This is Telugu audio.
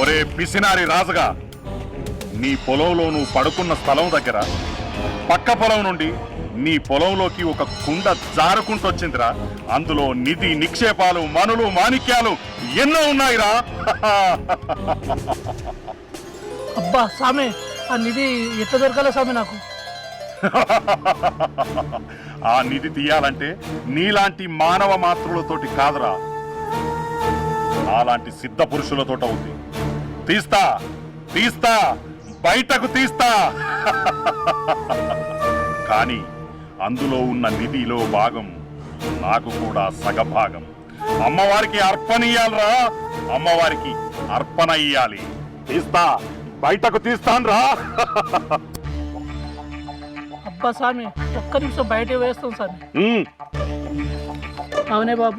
ఒరే పిసినారి రాజుగా, నీ పొలంలో నువ్వు పడుకున్న స్థలం దగ్గర పక్క పొలం నుండి నీ పొలంలోకి ఒక కుండ జారుకుంటొచ్చిందిరా. అందులో నిధి నిక్షేపాలు, మనులు, మాణిక్యాలు ఎన్నో ఉన్నాయిరా. అబ్బా సామె, ఆ నిధి ఎట్లా దొరకాలి సామె నాకు? ఆ నిధి తీయాలంటే నీలాంటి మానవ మాతృలతోటి కాదురా, నాలాంటి సిద్ధ పురుషులతో అవుతుంది. తీస్తా తీస్తా బయటకు తీస్తా. కానీ అందులో ఉన్న నిధిలో భాగం నాకు కూడా సగభాగం. అమ్మవారికి అర్పణ ఇయ్యాలరా, అమ్మవారికి అర్పణ ఇయ్యాలి. తీస్తా, బయటకు తీస్తాన్రా. అబ్బా సామె, ఒక్క నిమిషం బయట వేస్తాం సామె. అవునే బాబు.